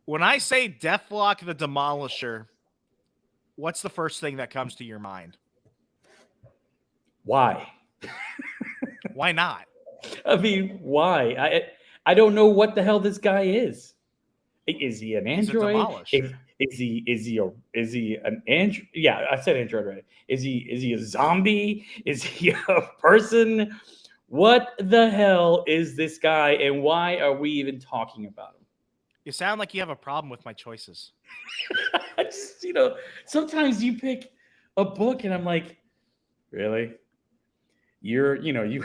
When I say Deathlok the Demolisher, what's the first thing that comes to your mind? Why? Why not? I mean, why? I don't know what the hell this guy is. Is he an He's a android? demolisher. Is he an android? Yeah, I said android right. Is he a zombie? Is he a person? What the hell is this guy, and why are we even talking about him? You sound like you have a problem with my choices. I just, sometimes you pick a book, and I'm like, really? You you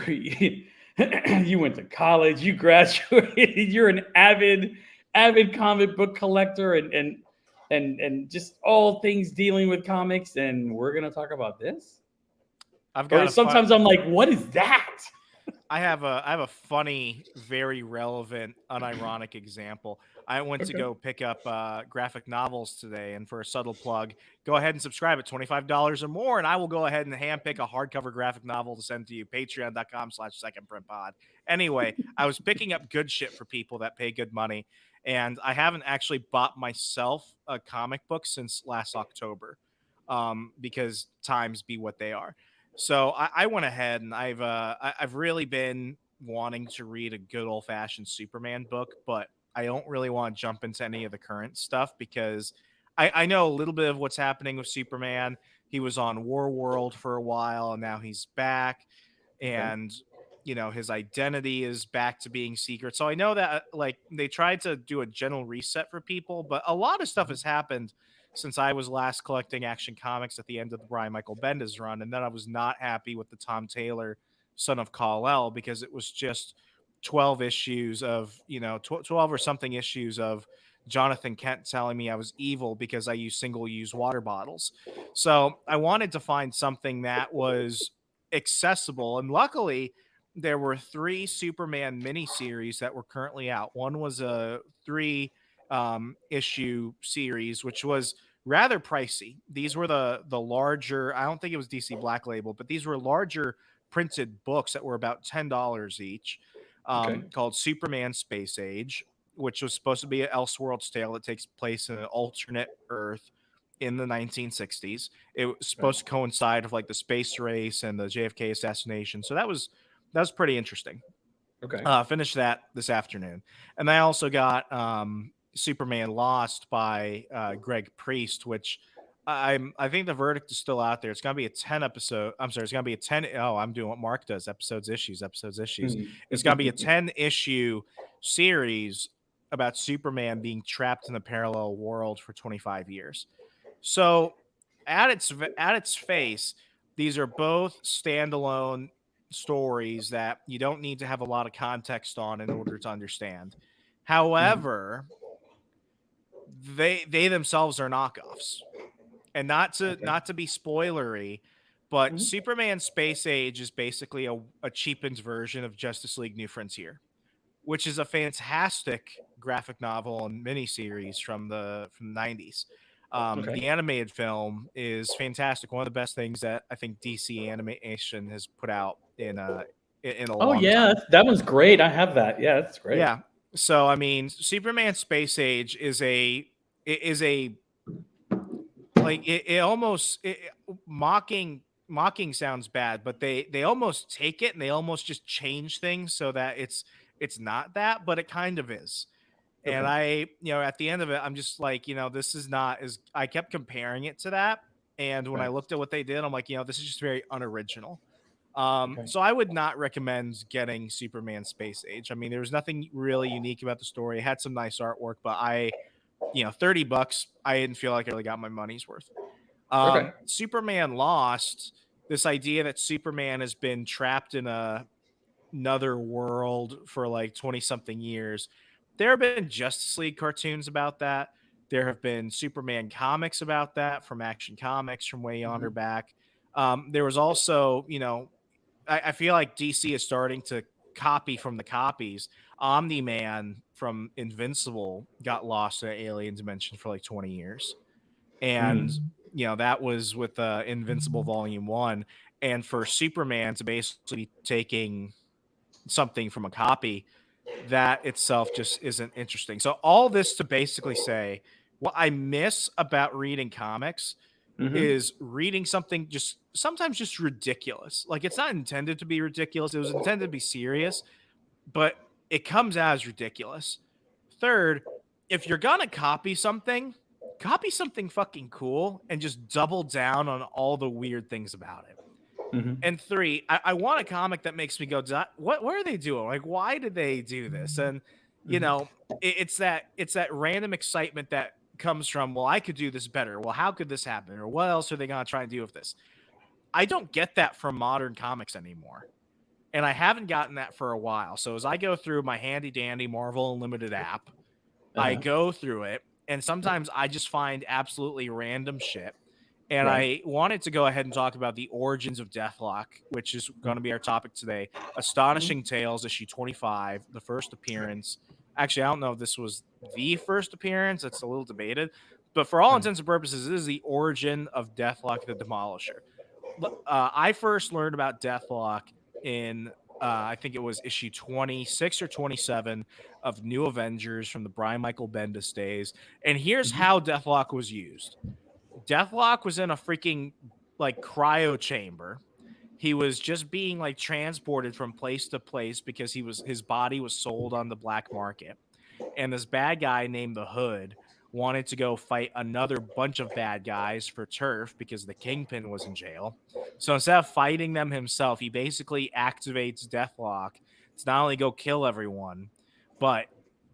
went to college, you graduated, you're an avid comic book collector, and just all things dealing with comics, and we're gonna talk about this. I've Or got a fun. sometimes I'm like, what is that? I have a funny, very relevant, unironic example. I went to Okay. go pick up graphic novels today, and for a subtle plug, go ahead and subscribe at $25 or more, and I will go ahead and handpick a hardcover graphic novel to send to you. Patreon.com/secondprintpod. Anyway, I was picking up good shit for people that pay good money, and I haven't actually bought myself a comic book since last October, because times be what they are. So I went ahead and I've really been wanting to read a good old fashioned Superman book, but I don't really want to jump into any of the current stuff because I know a little bit of what's happening with Superman. He was on War World for a while and now he's back, Okay. and his identity is back to being secret. So I know that like they tried to do a general reset for people, but a lot of stuff has happened since I was last collecting Action Comics at the end of the Brian Michael Bendis run, and then I was not happy with the Tom Taylor Son of Kal-El because it was just 12 issues of 12 or something issues of Jonathan Kent telling me I was evil because I use single-use water bottles. So I wanted to find something that was accessible, and luckily there were 3 Superman miniseries that were currently out. One was a 3 issue series, which was rather pricey. These were the larger. I don't think it was DC Black Label, but these were larger printed books that were about $10 each, Okay. called Superman Space Age, which was supposed to be an Elseworlds tale that takes place in an alternate Earth in the 1960s. It was Right. supposed to coincide with like the space race and the JFK assassination. So that was pretty interesting. Okay. Finished that this afternoon, and I also got Superman Lost by Greg Priest, which I think the verdict is still out there. It's gonna be a 10 episode. I'm sorry, it's gonna be a 10. Oh, I'm doing what Mark does: episodes, issues, episodes, issues. Hmm. It's gonna be a 10 issue series about Superman being trapped in a parallel world for 25 years. So at its face, these are both standalone stories that you don't need to have a lot of context on in order to understand. Mhm. However, they themselves are knockoffs. And not to Okay. not to be spoilery, but Mhm. Superman Space Age is basically a cheapened version of Justice League New Frontier, which is a fantastic graphic novel and miniseries from the 90s. Okay. The animated film is fantastic. One of the best things that I think DC animation has put out in a Oh long yeah, time. that one's great. I have that. Yeah, that's great. Yeah. So I mean, Superman Space Age is a like it almost mocking sounds bad, but they almost take it and they almost just change things so that it's not that, but it kind of is. And Okay. at the end of it, I'm just like, this is not as I kept comparing it to that. And when I Right. looked at what they did, I'm like, this is just very unoriginal. Okay. So I would not recommend getting Superman Space Age. I mean, there was nothing really unique about the story. It had some nice artwork, but $30, I didn't feel like I really got my money's worth. Okay. Superman Lost, this idea that Superman has been trapped in another world for like 20 something years. There have been Justice League cartoons about that. There have been Superman comics about that from Action Comics from way yonder Mhm. back. There was also, I feel like DC is starting to copy from the copies. Omni Man from Invincible got lost in an alien dimension for like 20 years. And, Mm. that was with Invincible Volume 1. And for Superman to basically be taking something from a copy, that itself just isn't interesting. So all this to basically say what I miss about reading comics Mm-hmm. is reading something just sometimes just ridiculous. Like it's not intended to be ridiculous. It was intended to be serious, but it comes out as ridiculous. Third, if you're gonna copy something fucking cool and just double down on all the weird things about it. Mm-hmm. And three, I want a comic that makes me go, What are they doing? Like, why did they do this?" And you Mm-hmm. know, it's that random excitement that comes from, well, I could do this better. Well, how could this happen? Or what else are they gonna try and do with this? I don't get that from modern comics anymore. And I haven't gotten that for a while. So as I go through my handy dandy Marvel Unlimited app, I Uh-huh. go through it, and sometimes I just find absolutely random shit. And Right. I wanted to go ahead and talk about the origins of Deathlok, which is going to be our topic today. Astonishing Tales, issue 25, the first appearance. Actually, I don't know if this was the first appearance. It's a little debated. But for all Right. intents and purposes, this is the origin of Deathlok the Demolisher. I first learned about Deathlok in I think it was issue 26 or 27 of New Avengers from the Brian Michael Bendis days. And here's Mm-hmm. how Deathlok was used. Deathlok was in a freaking like cryo chamber. He was just being like transported from place to place because his body was sold on the black market. And this bad guy named the Hood wanted to go fight another bunch of bad guys for turf because the Kingpin was in jail. So instead of fighting them himself, he basically activates Deathlock to not only go kill everyone, but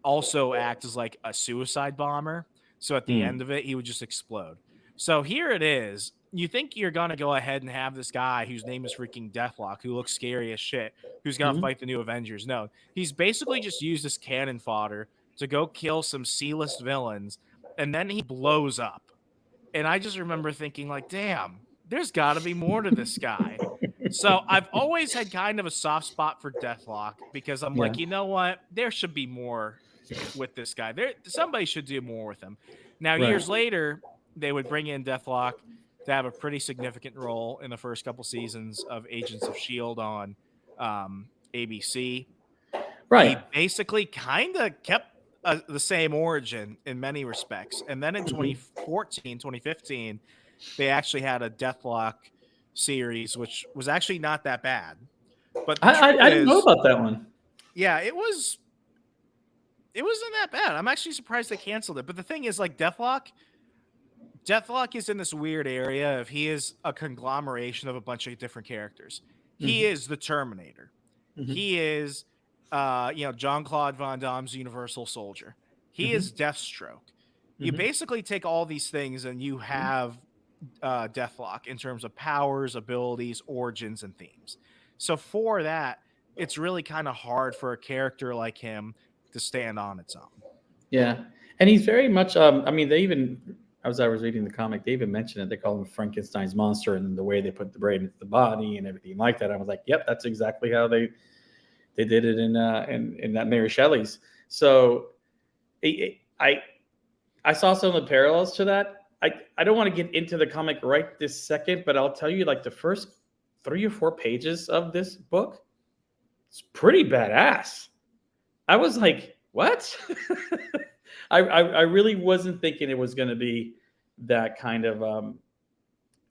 also act as like a suicide bomber. So at the end Mm. of it, he would just explode. So here it is. You think you're gonna go ahead and have this guy whose name is freaking Deathlock, who looks scary as shit, who's gonna Mm-hmm. fight the new Avengers? No, he's basically just used as cannon fodder to go kill some C-list villains, and then he blows up. And I just remember thinking, like, damn, there's got to be more to this guy. So I've always had kind of a soft spot for Deathlock because I'm Yeah. like, you know what? There should be more with this guy. Somebody should do more with him. Now, Right. years later, they would bring in Deathlock to have a pretty significant role in the first couple seasons of Agents of Shield on ABC. Right. He basically kind of kept the same origin in many respects. And then in Mm-hmm. 2014, 2015, they actually had a Deathlock series, which was actually not that bad. But the truth I didn't know is, about that one. yeah, it wasn't that bad. I'm actually surprised they canceled it. But the thing is, like Deathlock is in this weird area of he is a conglomeration of a bunch of different characters. He Mm-hmm. is the Terminator. Mm-hmm. He is John Claude Van Damme's Universal Soldier. He Mm-hmm. is Deathstroke. You Mm-hmm. basically take all these things and you have Deathlock in terms of powers, abilities, origins, and themes. So for that, it's really kind of hard for a character like him to stand on its own. Yeah, and he's very much. I mean, they even as I was reading the comic, they even mentioned it. They call him Frankenstein's monster, and the way they put the brain into the body and everything like that. I was like, yep, that's exactly how they did it in that Mary Shelley's. So I I saw some of the parallels to that. I don't want to get into the comic right this second, but I'll tell you, like the first 3 or 4 pages of this book, it's pretty badass. I was like, what? I really wasn't thinking it was going to be that kind of.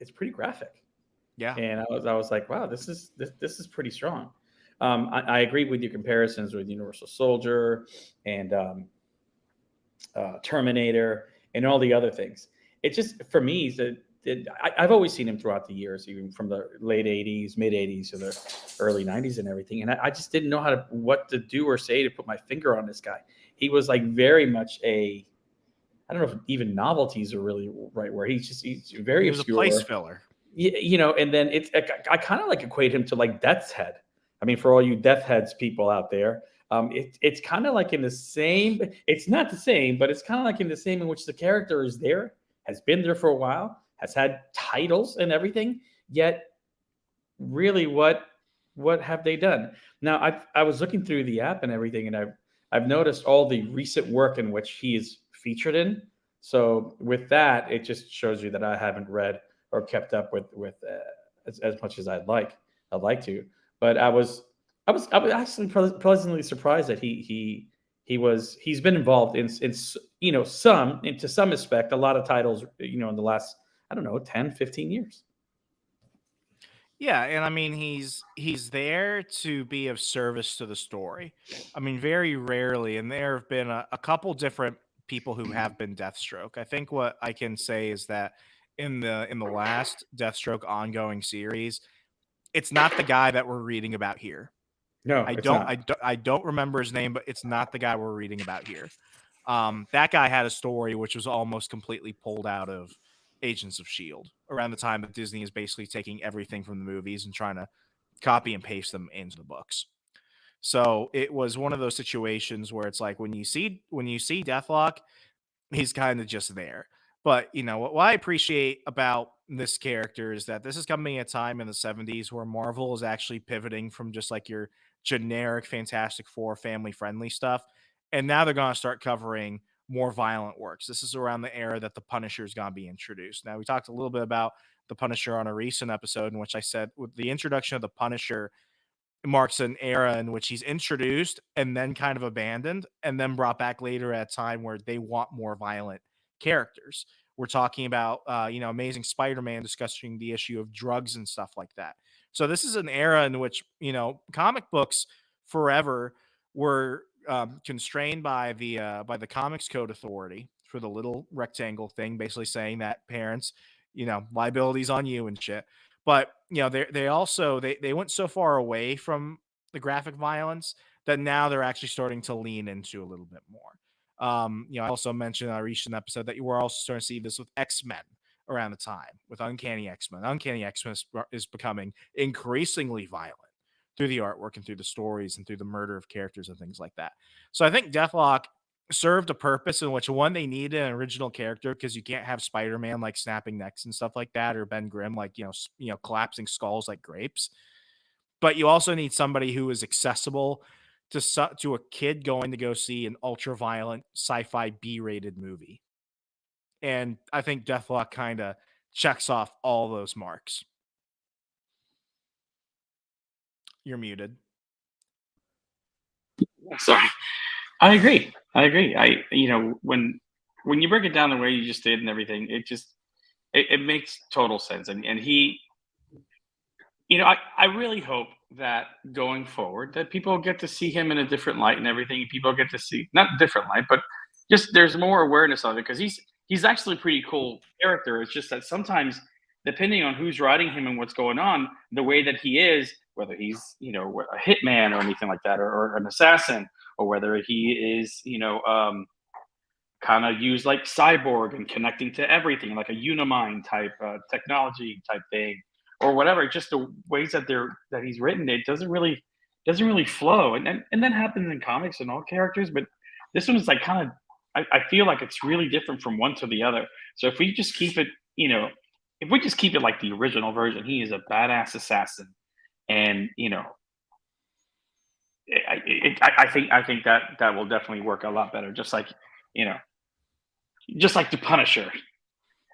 It's pretty graphic, Yeah. and I was like, wow, this is pretty strong. I agree with your comparisons with Universal Soldier and Terminator and all the other things. It just for me, I've always seen him throughout the years, even from the late '80s, mid '80s to the early '90s and everything. And I just didn't know what to do or say to put my finger on this guy. He was like very much I don't know if even novelties are really right where he's very He was a place obscure. filler. And then I kind of like equate him to like Death's Head. I mean, for all you Death Heads people out there, it's kind of like in the same. It's not the same, but it's kind of like in the same in which the character is there, has been there for a while, has had titles and everything. Yet, really, what have they done? Now, I was looking through the app and everything, and I've noticed all the recent work in which he is featured in. So with that, it just shows you that I haven't read or kept up with as much as I'd like to. But I was actually pleasantly surprised that he's been involved in some, and to some respect, a lot of titles, in the last, I don't know, 10, 15 years. Yeah, and I mean he's there to be of service to the story. I mean, very rarely, and there have been a couple different people who have been Deathstroke. I think what I can say is that in the last Deathstroke ongoing series, it's not the guy that we're reading about here. No, I it's don't not. I don't I don't remember his name, but it's not the guy we're reading about here. That guy had a story which was almost completely pulled out of Agents of Shield around the time that Disney is basically taking everything from the movies and trying to copy and paste them into the books. So it was one of those situations where it's like when you see Deathlock, he's kind of just there. But what I appreciate about this character is that this is coming at a time in the 70s where Marvel is actually pivoting from just like your generic Fantastic Four family friendly stuff. And now they're going to start covering more violent works. This is around the era that the Punisher is going to be introduced. Now, we talked a little bit about the Punisher on a recent episode in which I said with the introduction of the Punisher, marks an era in which he's introduced and then kind of abandoned and then brought back later at a time where they want more violent characters. We're talking about, Amazing Spider-Man discussing the issue of drugs and stuff like that. So this is an era in which, comic books forever were constrained by the Comics Code Authority for the little rectangle thing, basically saying that parents, liabilities on you and shit. But they also they went so far away from the graphic violence that now they're actually starting to lean into a little bit more. I also mentioned in our recent episode that you were also starting to see this with X-Men around the time with Uncanny X-Men. Uncanny X-Men is becoming increasingly violent through the artwork and through the stories and through the murder of characters and things like that. So I think Deathlock served a purpose in which one they needed an original character because you can't have Spider-Man like snapping necks and stuff like that, or Ben Grimm like collapsing skulls like grapes. But you also need somebody who is accessible to a kid going to go see an ultra violent sci-fi B-rated movie. And I think Deathlock kind of checks off all those marks. You're muted. Sorry. I agree. I agree. When you break it down the way you just did and everything, it makes total sense. And he, I really hope that going forward that people get to see him in a different light and everything. People get to see not different light, but just there's more awareness of it because he's actually a pretty cool character. It's just that sometimes, depending on who's writing him and what's going on, the way that he is, whether he's a hitman or anything like that, or an assassin, or whether he is kind of use like cyborg and connecting to everything like a unimind type technology type thing or whatever, just the ways that he's written it doesn't really flow, and that happens in comics and all characters, but this one is like kind of, I feel like it's really different from one to the other. So if we just keep it, if we just keep it like the original version, he is a badass assassin, and I think that will definitely work a lot better, you know just like the Punisher.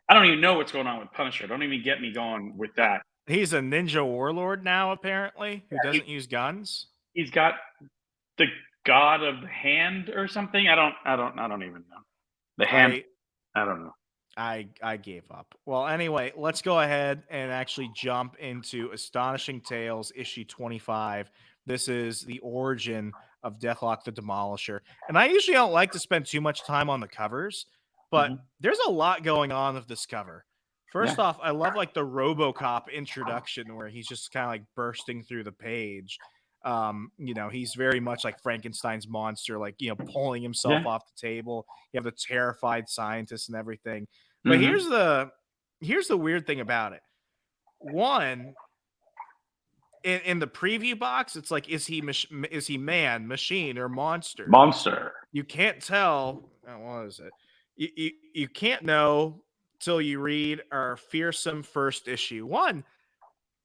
I don't even know what's going on with Punisher. Don't even get me going with that. He's a ninja warlord now, apparently, who He, doesn't use guns. he's got the God of the Hand or something. I don't even know. The hand. I I don't know. I gave up. Well, anyway, let's go ahead and actually jump into Astonishing Tales issue 25. This is the origin of Deathlok the Demolisher. And I usually don't like to spend too much time on the covers, but Hmm. there's a lot going on with this cover. First Yeah. off, I love like the Robocop introduction where he's just kind of like bursting through the page. He's very much like Frankenstein's monster, like, pulling himself Yeah. off the table. You have the terrified scientist and everything. But Hmm. here's the weird thing about it. One, in the preview box, it's like, is he man, machine, or monster? Monster. You can't tell. What is it? You can't know till you read our fearsome first issue. One,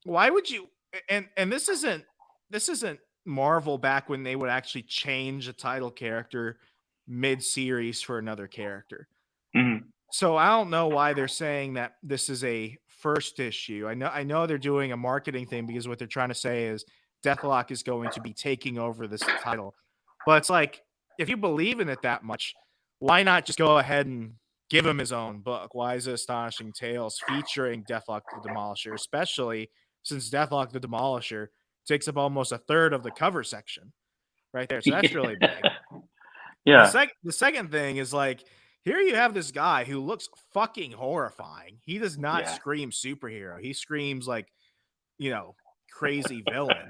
why would you? And this isn't Marvel back when they would actually change a title character mid series for another character. Hmm. So I don't know why they're saying that this is a first issue. I know they're doing a marketing thing because what they're trying to say is Deathlok is going to be taking over this title. But it's like, if you believe in it that much, why not just go ahead and give him his own book? Why is it Astonishing Tales featuring Deathlok the Demolisher, especially since Deathlok the Demolisher takes up almost a third of the cover section right there. So that's really big. Yeah. The second thing is like, here you have this guy who looks fucking horrifying. He does not Yeah. scream superhero. He screams like, crazy villain.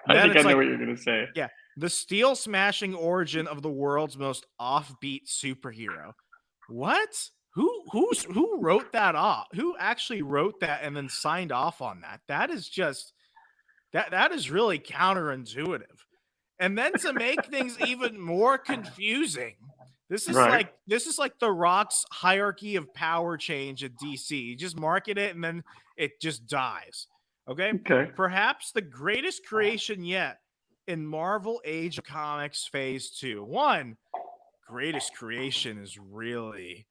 And I then think I it's know like, what you're gonna say. yeah, the steel smashing origin of the world's most offbeat superhero. What? Who wrote that off? Who actually wrote that and then signed off on that? That is just that is really counterintuitive. And then to make things even more confusing, this is Right. like the Rock's hierarchy of power change at DC. You just market it and then it just dies. Okay? Okay. Perhaps the greatest creation yet in Marvel Age of Comics Phase 2. One, greatest creation is really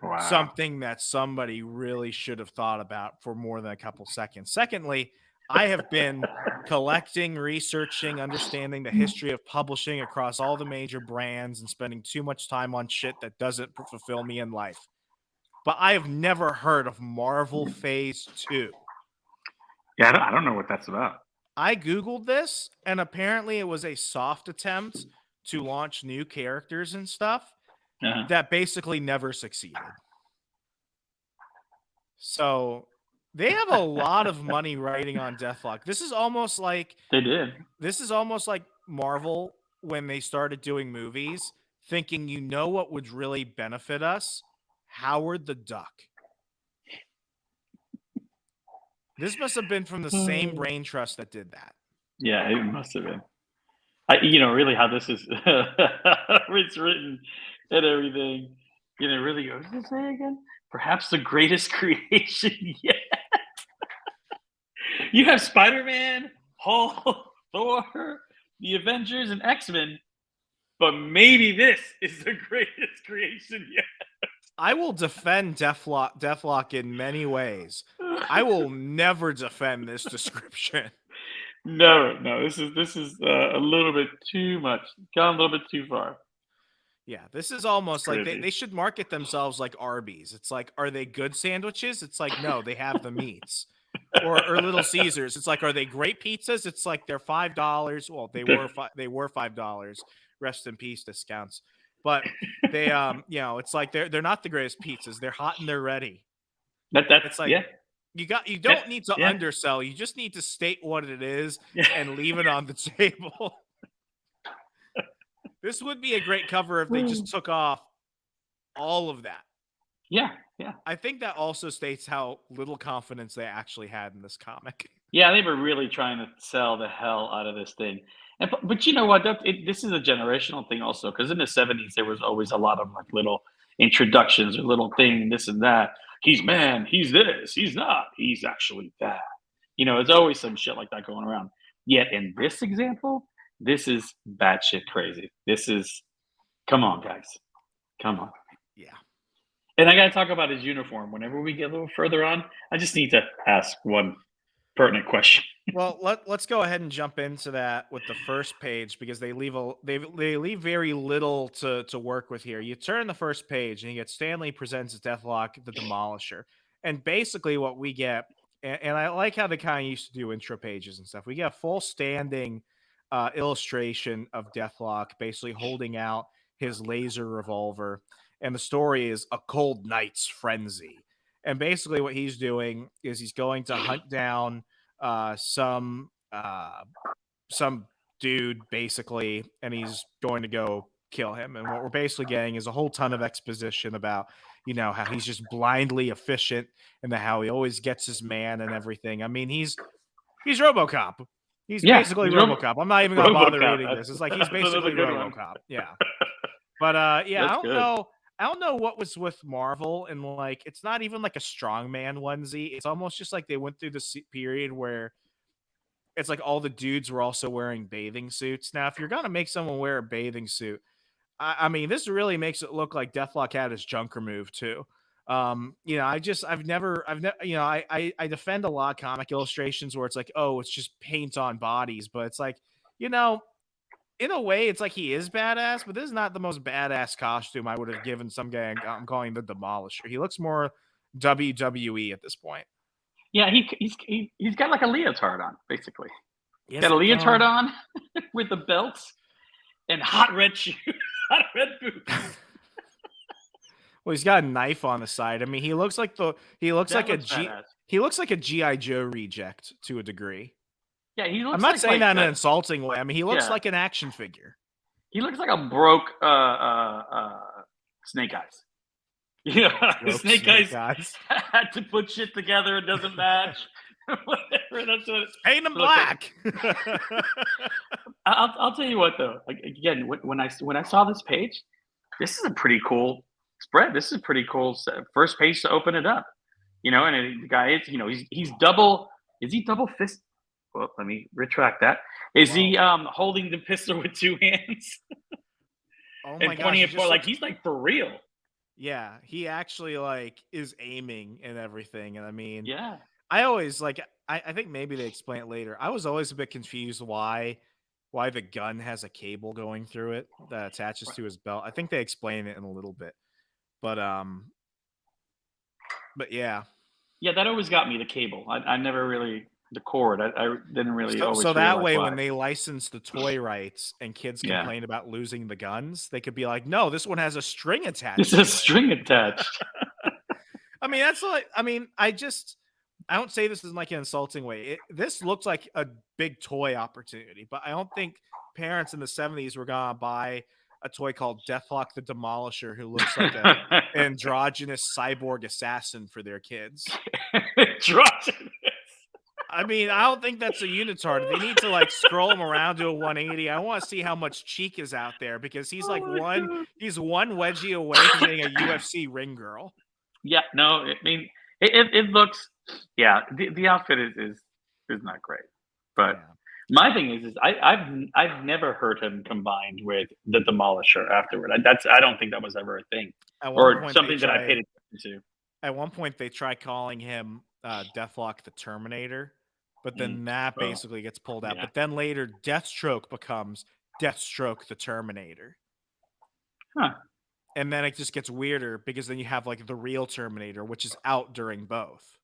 Wow. something that somebody really should have thought about for more than a couple seconds. Secondly, I have been collecting, researching, understanding the history of publishing across all the major brands and spending too much time on shit that doesn't fulfill me in life. But I have never heard of Marvel Phase 2. Yeah, I don't know what that's about. I Googled this, and apparently it was a soft attempt to launch new characters and stuff Uh-huh. that basically never succeeded. So they have a lot of money writing on Deathlok. They did. This is almost like Marvel when they started doing movies, thinking, what would really benefit us? Howard the Duck. This must have been from the same brain trust that did that. Yeah, it must have been. Really how this is it's written and everything. Really goes, what does it say again? Perhaps the greatest creation yet. You have Spider-Man, Hulk, Thor, the Avengers, and X-Men, but maybe this is the greatest creation yet. I will defend Deathlok in many ways. I will never defend this description. No, this is a little bit too much. Gone a little bit too far. Yeah, this is almost like they should market themselves like Arby's. It's like, are they good sandwiches? It's like, no, they have the meats. Or Little Caesars. It's like, are they great pizzas? It's like they're $5. Well, they were $5. Rest in peace discounts. But they it's like they're not the greatest pizzas. They're hot and they're ready. It's like, yeah. You don't need to undersell. You just need to state what it is and leave it on the table. This would be a great cover if they just took off all of that. Yeah. I think that also states how little confidence they actually had in this comic. Yeah, they were really trying to sell the hell out of this thing. But you know what? This is a generational thing also, because in the 70s, there was always a lot of like little introductions or little thing, this and that. He's man, he's this, he's not, he's actually that. It's always some shit like that going around. Yet in this example, this is batshit crazy. This is, come on, guys. Come on. Yeah. And I got to talk about his uniform. Whenever we get a little further on, I just need to ask one pertinent question. Well, let's go ahead and jump into that with the first page, because they leave very little to work with here. You turn the first page and you get Stanley presents Deathlok the Demolisher, and basically what we get, and I like how they kind of used to do intro pages and stuff. We get a full standing illustration of Deathlok basically holding out his laser revolver, and the story is a cold night's frenzy. And basically what he's doing is he's going to hunt down some dude basically, and he's going to go kill him. And what we're basically getting is a whole ton of exposition about how he's just blindly efficient and how he always gets his man and everything. I mean, he's Robocop. He's basically Robocop. I'm not even gonna bother reading this. It's like he's basically Robocop. Yeah. But I don't know what was with Marvel, and like it's not even like a strongman onesie. It's almost just like they went through this period where it's like all the dudes were also wearing bathing suits. Now, if you're gonna make someone wear a bathing suit, I mean, this really makes it look like Deathlok had his junk removed too. I've never, I defend a lot of comic illustrations where it's like, oh, it's just paint on bodies, but it's like, you know, in a way, it's like he is badass, but this is not the most badass costume I would have given some guy I'm calling the Demolisher. He looks more WWE at this point. Yeah, he's got like a leotard on, basically. Yes, Got a leotard on with the belts and hot red shoes, hot red boots. well, he's got a knife on the side. I mean, he looks like Badass. he looks like a GI Joe reject to a degree. Yeah, he looks. I'm not like, saying like that in an insulting way. I mean, he looks yeah. like an action figure. He looks like a broke Snake Eyes. Yeah, Snake Eyes had to put shit together. It doesn't match. Whatever. That's what. Paint him black. I'll tell you what though. Like, again, when I saw this page, this is a pretty cool spread. This is a pretty cool first page to open it up. You know, and the guy is, you know, he's double. Is he double fist? Well, let me retract that. Is he holding the pistol with two hands? Oh and pointing it for like he's like for real. Yeah, he actually like is aiming and everything. And I mean, yeah, I always like I think maybe they explain it later. I was always a bit confused why the gun has a cable going through it that attaches to his belt. I think they explain it in a little bit. But yeah. Yeah, that always got me, the cable. I never really the cord. I didn't really so that way why. When they license the toy rights and kids complain about losing the guns, they could be like, no, this one has a string attached. It's a string attached. I mean, that's like, I mean, I don't say this in like an insulting way. This looks like a big toy opportunity, but I don't think parents in the 70s were gonna buy a toy called Deathlok the Demolisher who looks like an androgynous cyborg assassin for their kids. Androgynous. I mean, I don't think that's a unitard. They need to like scroll him around to a 180. I want to see how much cheek is out there because he's like he's one wedgie away from being a UFC ring girl. Yeah, no, I mean it looks the outfit is not great. But my thing is I've never heard him combined with the Demolisher afterward. I don't think that was ever a thing. Or something that I paid attention to. At one point they try calling him Deathlok the Terminator. But then that basically gets pulled out. Yeah. But then later, Deathstroke becomes Deathstroke the Terminator. Huh. And then it just gets weirder because then you have like the real Terminator, which is out during both.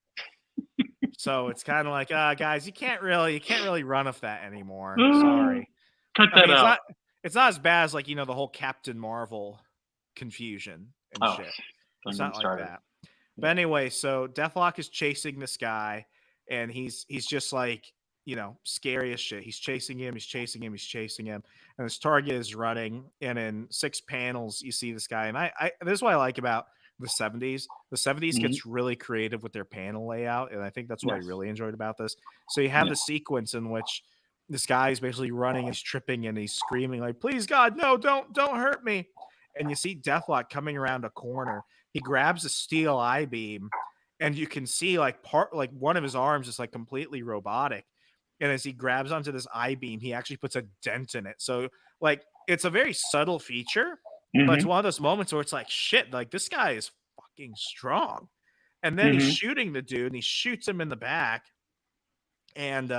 So it's kind of like, guys, you can't really run with that anymore. Sorry. Cut that out. It's not as bad as like, the whole Captain Marvel confusion and shit. It's not like that. But anyway, so Deathlok is chasing this guy. And he's just like, scary as shit. He's chasing him. And his target is running. And in 6 panels, you see this guy. And this is what I like about the 70s. The 70s gets really creative with their panel layout. And I think that's what I really enjoyed about this. So you have the sequence in which this guy is basically running, he's tripping, and he's screaming like, please, God, no, don't hurt me. And you see Deathlok coming around a corner. He grabs a steel I-beam. And you can see like one of his arms is like completely robotic. And as he grabs onto this I-beam, he actually puts a dent in it. So like, it's a very subtle feature, but it's one of those moments where it's like, shit, like this guy is fucking strong. And then he's shooting the dude and he shoots him in the back. And,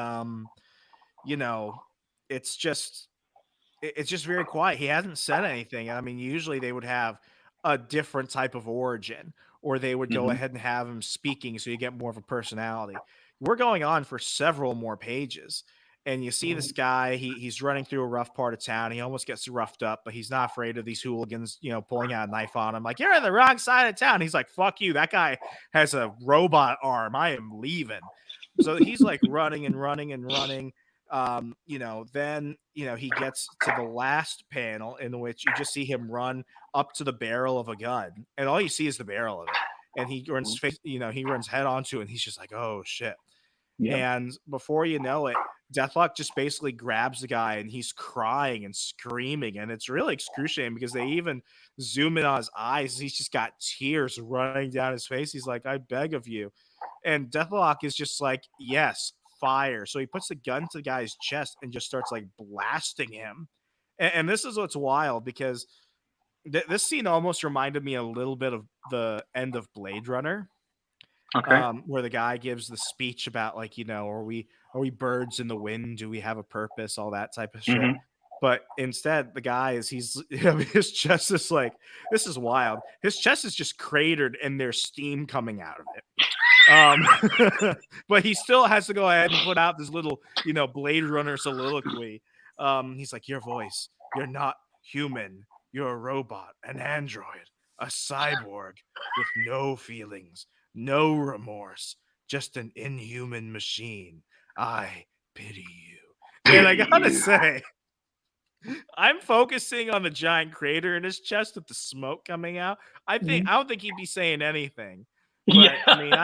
it's just very quiet. He hasn't said anything. I mean, usually they would have a different type of origin, or they would go ahead and have him speaking so you get more of a personality. We're going on for several more pages, and you see this guy, he's running through a rough part of town. He almost gets roughed up, but he's not afraid of these hooligans, pulling out a knife on him. Like, you're in the wrong side of town. He's like, fuck you. That guy has a robot arm. I am leaving. So he's like running and running and running. Then he gets to the last panel in which you just see him run up to the barrel of a gun, and all you see is the barrel of it, and he runs he runs head onto it, and he's just like, oh shit. And before you know it, Deathlok just basically grabs the guy, and he's crying and screaming, and it's really excruciating because they even zoom in on his eyes. He's just got tears running down his face. He's like, I beg of you. And Deathlok is just like, yes, fire. So he puts the gun to the guy's chest and just starts like blasting him. And this is what's wild because This scene almost reminded me a little bit of the end of Blade Runner, Okay. where the guy gives the speech about like, are we birds in the wind? Do we have a purpose? All that type of shit. Mm-hmm. But instead, the guy his chest is like, this is wild. His chest is just cratered and there's steam coming out of it. But he still has to go ahead and put out this little, Blade Runner soliloquy. He's like, your voice, you're not human. You're a robot, an android, a cyborg with no feelings, no remorse, just an inhuman machine. I pity you. And I gotta say, I'm focusing on the giant crater in his chest with the smoke coming out. I don't think he'd be saying anything. But I mean,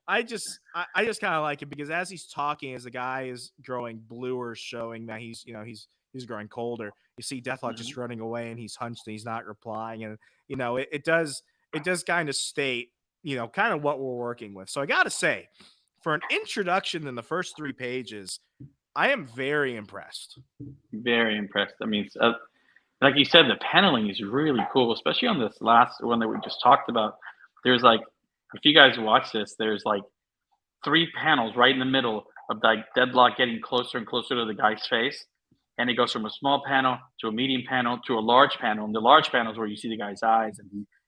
I just kind of like it because as he's talking, as the guy is growing bluer, showing that he's growing colder. You see Deathlok just running away and he's hunched and he's not replying. And it does kind of state, kind of what we're working with. So I gotta say, for an introduction in the first 3 pages, I am very impressed. Very impressed. I mean, like you said, the paneling is really cool, especially on this last one that we just talked about. There's like, if you guys watch this, there's like 3 panels right in the middle of like Deathlok getting closer and closer to the guy's face. And it goes from a small panel to a medium panel to a large panel. And the large panel is where you see the guy's eyes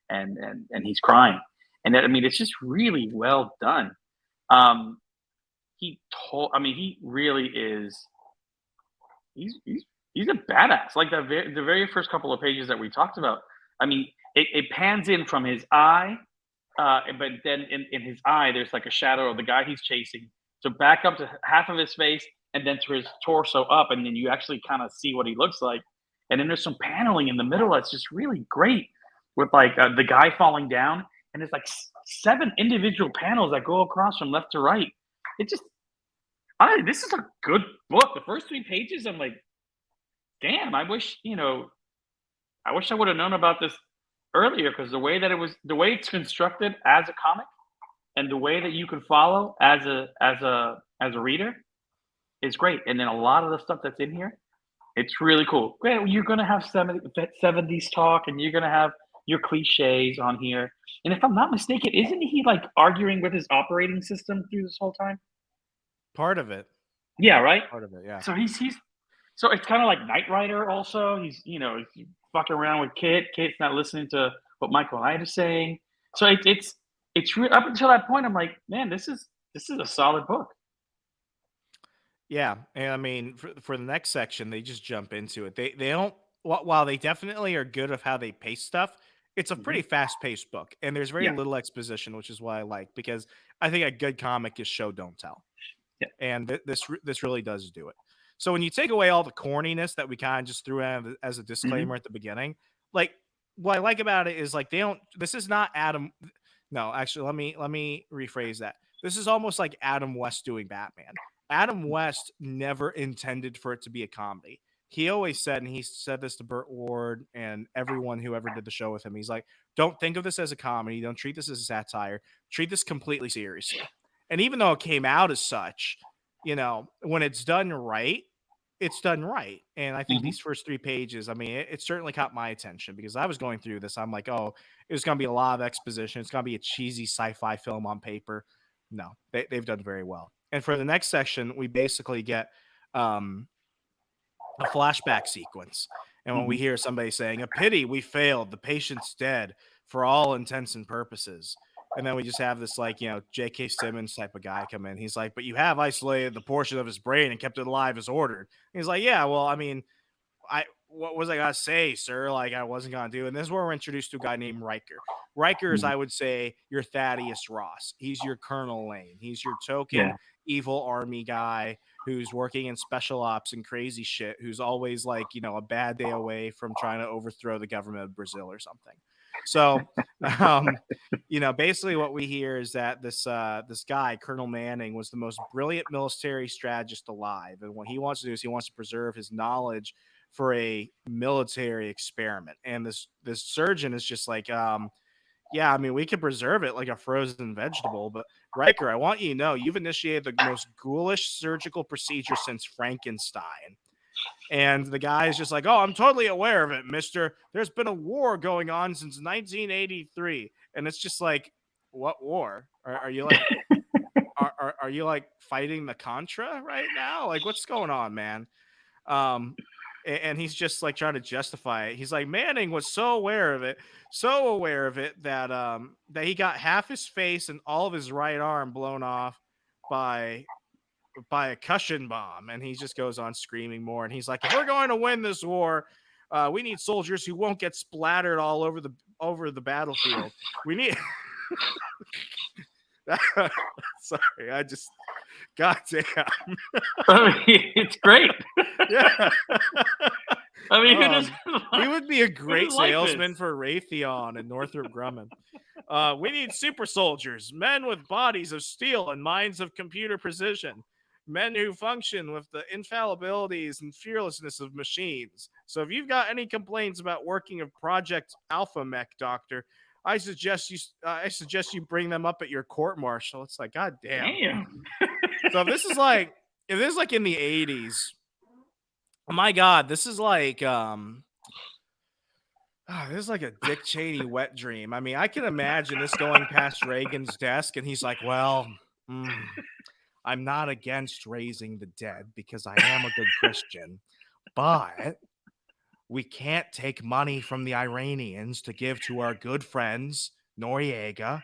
and he's crying. And that, I mean, it's just really well done. He really is. He's a badass. Like the very first couple of pages that we talked about. I mean, it pans in from his eye, but then in his eye, there's like a shadow of the guy he's chasing. So back up to half of his face, and then to his torso up, and then you actually kind of see what he looks like. And then there's some paneling in the middle that's just really great, with like the guy falling down, and there's like 7 individual panels that go across from left to right. It just, this is a good book. The first 3 pages, I'm like, damn, I wish I would have known about this earlier, because the way it's constructed as a comic, and the way that you can follow as a reader is great. And then a lot of the stuff that's in here, it's really cool. Great, you're gonna have 70s talk, and you're gonna have your cliches on here. And if I'm not mistaken, isn't he like arguing with his operating system through this whole time? Part of it. Yeah, right. Part of it, yeah. So he's so it's kind of like Knight Rider. Also, he's fucking around with Kit. Kit's not listening to what Michael Knight is saying. So it's real. Up until that point, I'm like, man, this is a solid book. Yeah, and I mean, for the next section, they just jump into it. They don't. While they definitely are good of how they pace stuff, it's a pretty fast paced book, and there's very little exposition, which is why I like, because I think a good comic is show don't tell, and this really does do it. So when you take away all the corniness that we kind of just threw out as a disclaimer at the beginning, like what I like about it is like they don't. This is not Adam. No, actually, let me rephrase that. This is almost like Adam West doing Batman. Adam West never intended for it to be a comedy. He always said, and he said this to Burt Ward and everyone who ever did the show with him, he's like, don't think of this as a comedy. Don't treat this as a satire. Treat this completely seriously. And even though it came out as such, when it's done right, it's done right. And I think these first 3 pages, I mean, it certainly caught my attention because I was going through this. I'm like, oh, it's going to be a lot of exposition. It's going to be a cheesy sci-fi film on paper. No, they've done very well. And for the next section, we basically get a flashback sequence. And when we hear somebody saying, a pity, we failed, the patient's dead for all intents and purposes. And then we just have this like, J.K. Simmons type of guy come in. He's like, but you have isolated the portion of his brain and kept it alive as ordered. And he's like, yeah, well, I mean, what was I gonna say, sir? Like I wasn't gonna do. And this is where we're introduced to a guy named Riker. Riker is, I would say, your Thaddeus Ross. He's your Colonel Lane. He's your token evil army guy who's working in special ops and crazy shit. Who's always like, a bad day away from trying to overthrow the government of Brazil or something. So, basically what we hear is that this guy, Colonel Manning, was the most brilliant military strategist alive. And what he wants to do is he wants to preserve his knowledge for a military experiment. And this surgeon is just like, yeah, I mean, we could preserve it like a frozen vegetable, but Riker, I want you to know you've initiated the most ghoulish surgical procedure since Frankenstein. And the guy is just like, "Oh, I'm totally aware of it, mister. There's been a war going on since 1983." And it's just like, what war? Are you like, are you like fighting the Contra right now? Like, what's going on, man? Um, and he's just like trying to justify it. He's like, Manning was so aware of it that he got half his face and all of his right arm blown off by a cushion bomb. And he just goes on screaming more. And he's like, if we're going to win this war, we need soldiers who won't get splattered all over the battlefield. We need. Sorry, I just. God damn. I mean, it's great. Yeah. I mean, he would be a great like salesman this? for Raytheon and Northrop Grumman. We need super soldiers, men with bodies of steel and minds of computer precision, men who function with the infallibilities and fearlessness of machines. So if you've got any complaints about working of Project Alpha Mech, Doctor, I suggest you bring them up at your court martial. It's like, God damn. So if this is like in the 80s, oh my God, this is like this is like a Dick Cheney wet dream. I mean, I can imagine this going past Reagan's desk, and he's like, "Well, I'm not against raising the dead because I am a good Christian, but we can't take money from the Iranians to give to our good friends Noriega,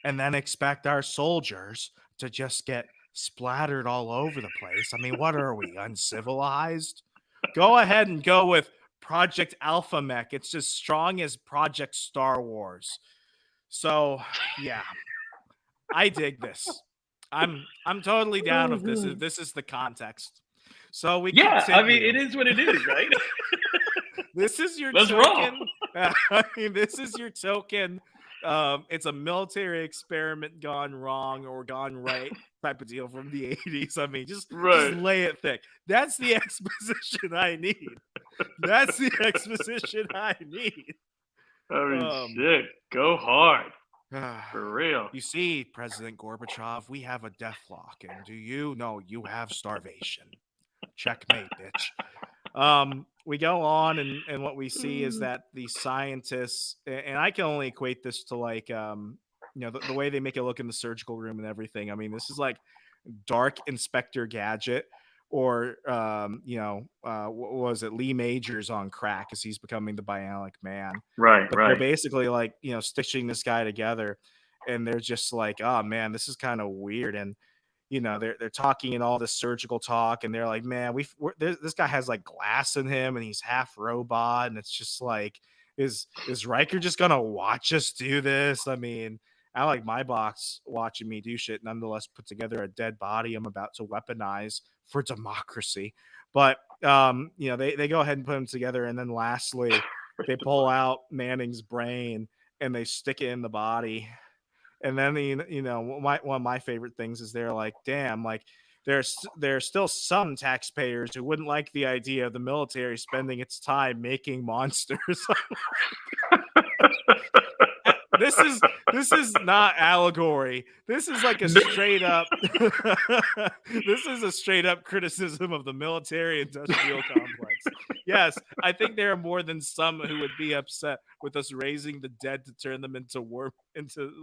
and then expect our soldiers to just get splattered all over the place. I mean, what are we, uncivilized? Go ahead and go with Project Alpha Mech. It's as strong as Project Star Wars. So, yeah. I dig this. I'm totally down if this is the context. So we continue. I mean, it is what it is, right? This is your Let's token. I mean, this is your token. It's a military experiment gone wrong or gone right type of deal from the 80s. I mean, just lay it thick. That's the exposition I need. That's the exposition I need. I mean, shit, go hard. For real. You see, President Gorbachev, we have a deathlock. And do you? No, you have starvation. Checkmate, bitch. We go on, and what we see is that the scientists, and I can only equate this to like, the way they make it look in the surgical room and everything. I mean, this is like Dark Inspector Gadget, or what was it, Lee Majors on crack, as he's becoming the Bionic Man. Right. They're basically like, stitching this guy together, and they're just like, oh man, this is kind of weird. And they're talking in all this surgical talk, and they're like, man, this guy has like glass in him, and he's half robot, and it's just like, is Riker just gonna watch us do this? I mean, I like my box watching me do shit, nonetheless put together a dead body I'm about to weaponize for democracy. But they go ahead and put them together, and then lastly, they pull out Manning's brain and they stick it in the body. And then one of my favorite things is they're like, damn, like there's still some taxpayers who wouldn't like the idea of the military spending its time making monsters. This is not allegory. This is like a straight up this is a straight up criticism of the military industrial complex. Yes, I think there are more than some who would be upset with us raising the dead to turn them into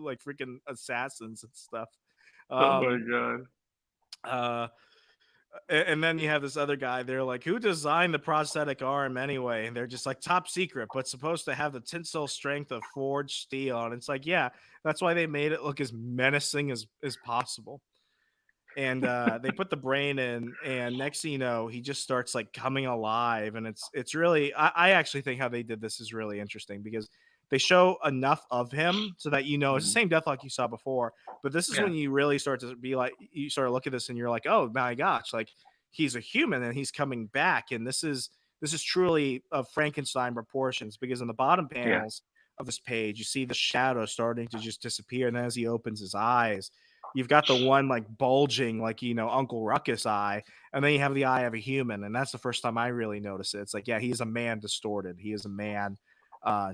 like freaking assassins and stuff. Oh my God. And then you have this other guy. They're like, who designed the prosthetic arm anyway? And they're just like, top secret, but supposed to have the tensile strength of forged steel. And it's like, yeah, that's why they made it look as menacing as possible. And they put the brain in, and next thing you know, he just starts like coming alive. And it's really, I actually think how they did this is really interesting, because they show enough of him so that it's the same Deathlok you saw before, but this is when you really start to be like, you sort of look at this and you're like, oh my gosh, like he's a human and he's coming back, and this is truly of Frankenstein proportions, because in the bottom panels of this page, you see the shadow starting to just disappear, and then as he opens his eyes, you've got the one like bulging, like Uncle Ruckus eye, and then you have the eye of a human, and that's the first time I really notice it. It's like, yeah, he's a man distorted. He is a man.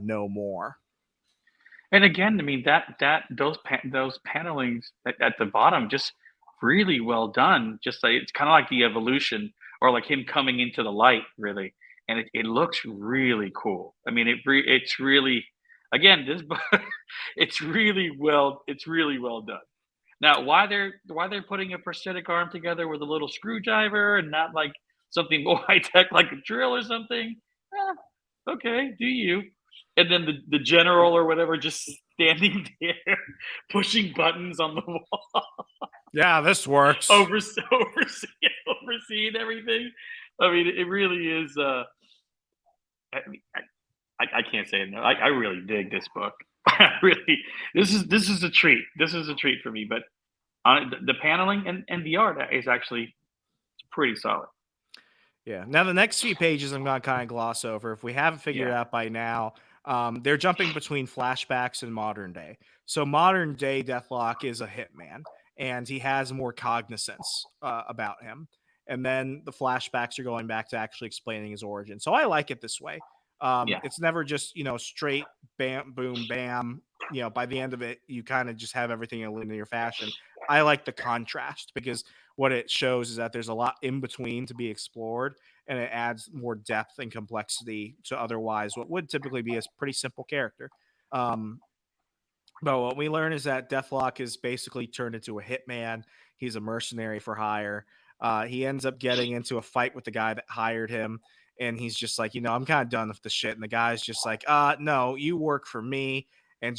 No more. And again, I mean, those panelings at the bottom, just really well done. Just like, it's kind of like the evolution or like him coming into the light, really. And it looks really cool. I mean, it's really, again, this book, it's really well done. Now, why they're putting a prosthetic arm together with a little screwdriver and not like something more high tech like a drill or something? Okay, do you? And then the general or whatever just standing there pushing buttons on the wall, Yeah, this works. overseeing everything. I mean, it really is. I, mean, I can't say it. No, I really dig this book. I really, this is a treat. This is a treat for me. But the paneling and the art is actually pretty solid. Yeah. Now the next few pages I'm gonna kind of gloss over. If we haven't figured it Yeah. out by now, they're jumping between flashbacks and modern day. So modern day Deathlok is a hitman, and he has more cognizance about him. And then the flashbacks are going back to actually explaining his origin. So I like it this way. Yeah. It's never just straight bam, boom, bam. By the end of it, you kind of just have everything in a linear fashion. I like the contrast because what it shows is that there's a lot in between to be explored, and it adds more depth and complexity to otherwise what would typically be a pretty simple character. Um, but what we learn is that Deathlok is basically turned into a hitman. He's a mercenary for hire. He ends up getting into a fight with the guy that hired him, and he's just like, I'm kind of done with the shit. And the guy's just like, no, you work for me, and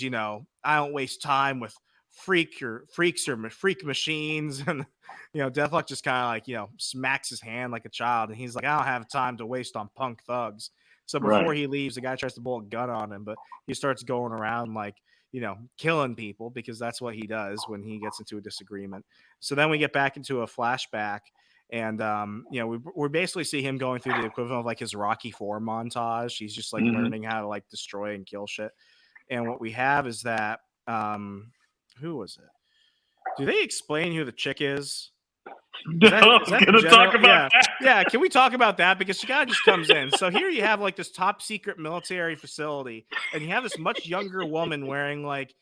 I don't waste time with freaks or freak machines. And Deathlok just kind of like smacks his hand like a child, and he's like, I don't have time to waste on punk thugs. So before Right. he leaves, the guy tries to pull a gun on him, but he starts going around like killing people because that's what he does when he gets into a disagreement. So then we get back into a flashback, and we basically see him going through the equivalent of like his Rocky IV montage. He's just like learning how to like destroy and kill shit. And what we have is that who was it? Do they explain who the chick is? No, I was going to talk about that. Yeah, can we talk about that? Because she kind of just comes in. So here you have like this top secret military facility, and you have this much younger woman wearing like,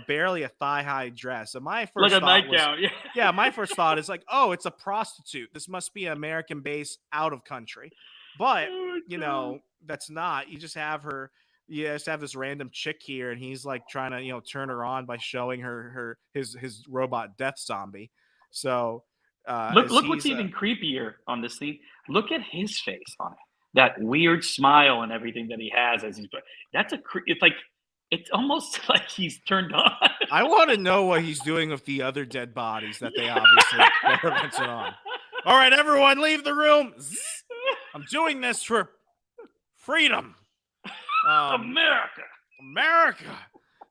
barely a thigh-high dress. And my first like a thought nightgown. was, yeah, my first thought is like, oh, it's a prostitute. This must be an American base out of country. But, that's not. You just have her. You just have this random chick here, and he's like trying to, turn her on by showing her his robot death zombie. So Look what's even creepier on this scene. Look at his face on it. That weird smile and everything that he has as he's. It's almost like he's turned on. I want to know what he's doing with the other dead bodies that they obviously experimented on. All right, everyone, leave the room. I'm doing this for freedom. America.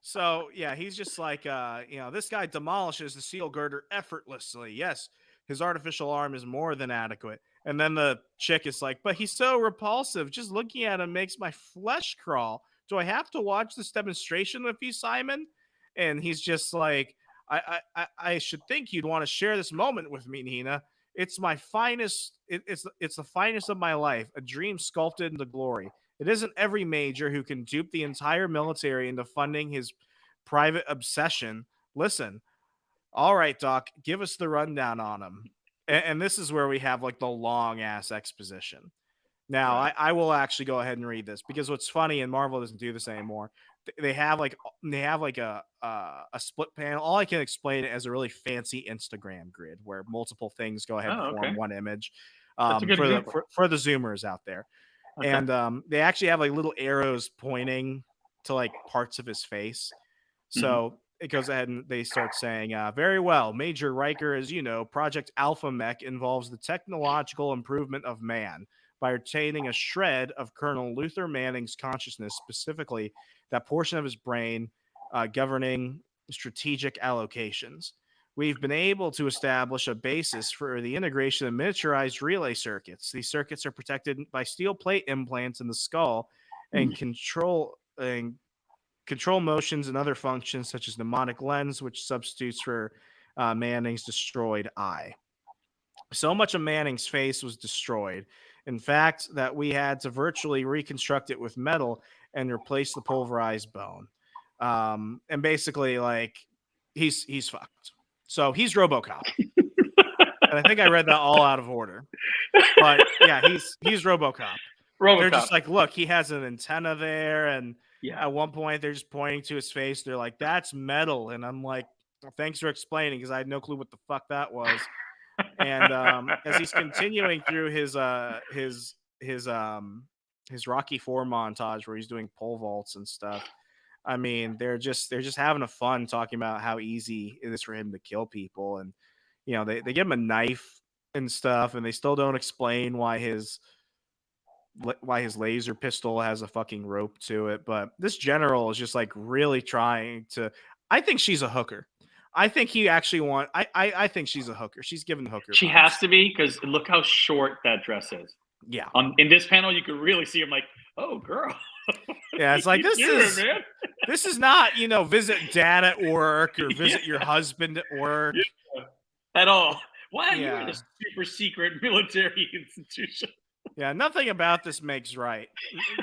So yeah, he's just like, this guy demolishes the seal girder effortlessly. Yes, his artificial arm is more than adequate. And then the chick is like, but he's so repulsive. Just looking at him makes my flesh crawl. Do I have to watch this demonstration with you, Simon? And he's just like, I should think you'd want to share this moment with me, Nina. It's my finest. It's the finest of my life. A dream sculpted into glory. It isn't every major who can dupe the entire military into funding his private obsession. Listen, all right, Doc, give us the rundown on him. And this is where we have like the long ass exposition. Now, Right. I will actually go ahead and read this because what's funny, and Marvel doesn't do this anymore. They have like a split panel. All I can explain it as a really fancy Instagram grid where multiple things go ahead and form okay. one image. That's a good example. For the Zoomers out there. Okay. And they actually have like little arrows pointing to like parts of his face. So it goes ahead and they start saying, very well, Major Riker, as you know, Project Alpha Mech involves the technological improvement of man by retaining a shred of Colonel Luther Manning's consciousness, specifically that portion of his brain governing strategic allocations. We've been able to establish a basis for the integration of miniaturized relay circuits. These circuits are protected by steel plate implants in the skull and control motions and other functions such as mnemonic lens, which substitutes for Manning's destroyed eye. So much of Manning's face was destroyed, in fact, that we had to virtually reconstruct it with metal and replace the pulverized bone. And basically, like, he's fucked. So he's Robocop. And I think I read that all out of order. But yeah, he's Robocop. They're just RoboCop. like, look, he has an antenna there, and Yeah. at one point they're just pointing to his face. They're like, "That's metal," and I'm like, well, "Thanks for explaining," because I had no clue what the fuck that was. And as he's continuing through his Rocky Four montage where he's doing pole vaults and stuff, I mean, they're just having a fun talking about how easy it is for him to kill people, and they give him a knife and stuff, and they still don't explain why his laser pistol has a fucking rope to it. But this general is just like really trying to. I think she's a hooker. I think he actually I think she's a hooker. She's giving hooker. She vibes. has to be, because look how short that dress is. Yeah. In this panel, you could really see him like, oh, girl. Yeah, it's like What you this doing, man? this is not visit dad at work or visit your husband at work. At all. Why are you Yeah. in a super secret military institution? Yeah, nothing about this makes right.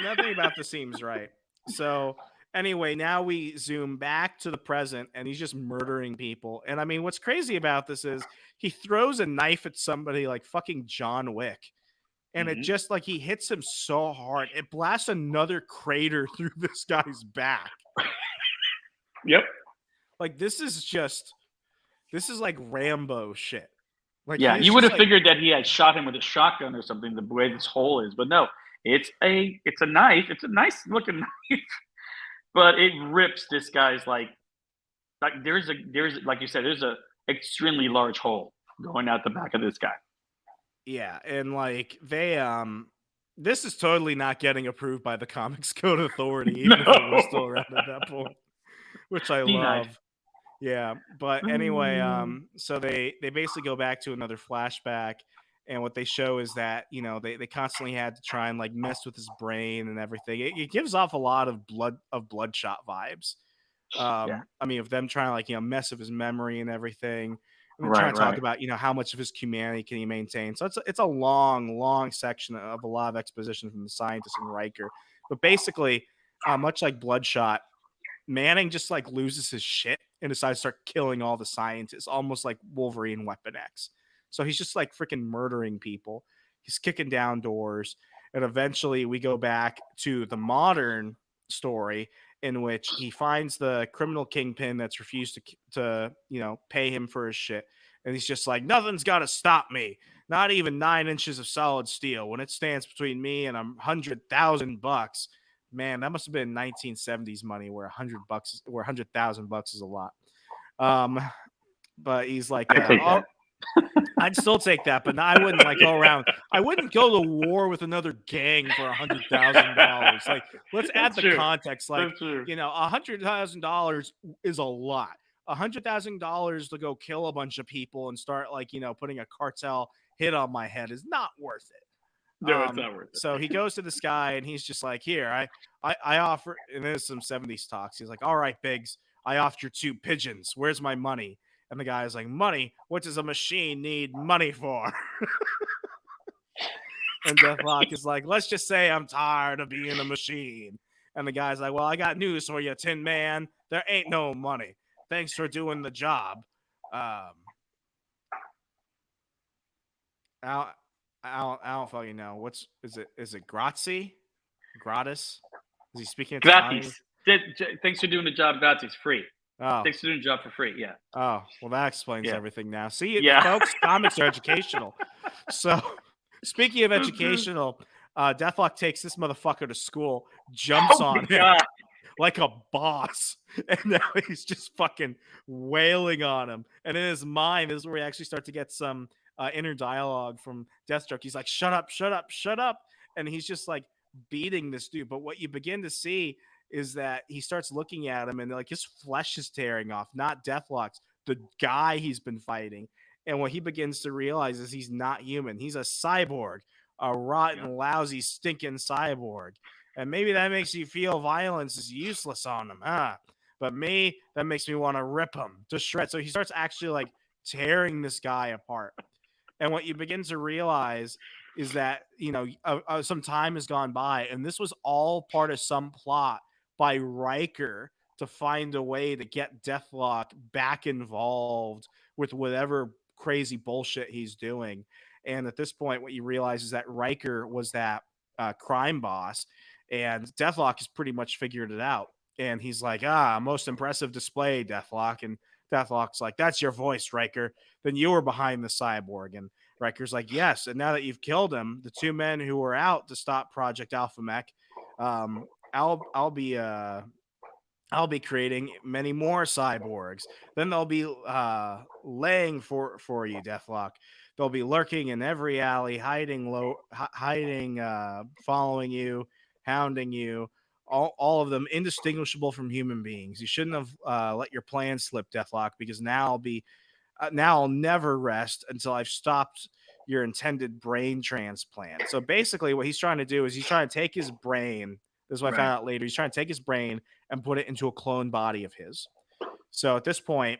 Nothing about this seems right. So anyway, now we zoom back to the present, and he's just murdering people. And I mean, what's crazy about this is he throws a knife at somebody like fucking John Wick, and it just like he hits him so hard, it blasts another crater through this guy's back. Yep. Like this is like Rambo shit. Like, yeah, he's you would just have like, figured that he had shot him with a shotgun or something, the way this hole is, but no, it's a knife. It's a nice looking knife, but it rips this guy's like there's like you said, there's a extremely large hole going out the back of this guy. Yeah, and like they this is totally not getting approved by the Comics Code Authority, even if it was still around at that point, which I Denied. love. Yeah, but anyway, so they basically go back to another flashback, and what they show is that they constantly had to try and like mess with his brain and everything. It gives off a lot of Bloodshot vibes. Yeah. I mean, of them trying to like mess with his memory and everything, and then Right, trying to talk right. about how much of his humanity can he maintain. So it's a long section of a lot of exposition from the scientist and Riker. But basically, much like Bloodshot, Manning just like loses his shit and decides to start killing all the scientists, almost like Wolverine Weapon X. So he's just like freaking murdering people. He's kicking down doors. And eventually we go back to the modern story in which he finds the criminal kingpin that's refused to pay him for his shit. And he's just like, nothing's got to stop me. Not even 9 inches of solid steel. When it stands between me and $100,000. Man, that must have been 1970s money where $100,000 is a lot. But he's like, I take that. I'd still take that, but I wouldn't like go around. I wouldn't go to war with another gang for $100,000. Like, let's add the context. Like, $100,000 is a lot. $100,000 to go kill a bunch of people and start like putting a cartel hit on my head is not worth it. No, it's not worth it. So he goes to this guy and he's just like, here, I offer, and there's some 70s talks. He's like, all right, Biggs, I offered you 2 pigeons. Where's my money? And the guy's like, money? What does a machine need money for? And Deathlok is like, let's just say I'm tired of being a machine. And the guy's like, well, I got news for you, Tin Man. There ain't no money. Thanks for doing the job. I don't fucking know. Is it grazie? Gratis? Is he speaking Italian? Gratis. Thanks for doing the job. Gratis. Free. Oh. Thanks for doing the job for free. Yeah. Oh, well, that explains everything now. See, folks, comics are educational. So, speaking of educational, Deathlok takes this motherfucker to school, jumps on him like a boss, and now he's just fucking wailing on him. And in his mind, this is where we actually start to get some inner dialogue from Deathstroke. He's like, shut up, shut up, shut up. And he's just like beating this dude. But what you begin to see is that he starts looking at him and like his flesh is tearing off, not Deathlok's, the guy he's been fighting. And what he begins to realize is he's not human. He's a cyborg, a rotten, lousy, stinking cyborg. And maybe that makes you feel violence is useless on him, huh? But me, that makes me want to rip him to shreds. So he starts actually like tearing this guy apart. And what you begin to realize is that, some time has gone by, and this was all part of some plot by Riker to find a way to get Deathlok back involved with whatever crazy bullshit he's doing. And at this point, what you realize is that Riker was that crime boss, and Deathlok has pretty much figured it out. And he's like, most impressive display, Deathlok. And Deathlok's like, that's your voice, Riker. Then you were behind the cyborg. And Riker's like, yes. And now that you've killed him, the two men who were out to stop Project Alpha Mech, I'll be creating many more cyborgs. Then they'll be laying for you, Deathlok. They'll be lurking in every alley, hiding, following you, hounding you. All of them indistinguishable from human beings. You shouldn't have let your plan slip, Deathlok, because now I'll never rest until I've stopped your intended brain transplant. So basically, what he's trying to do is he's trying to take his brain. This is what I found out later. He's trying to take his brain and put it into a clone body of his. So at this point,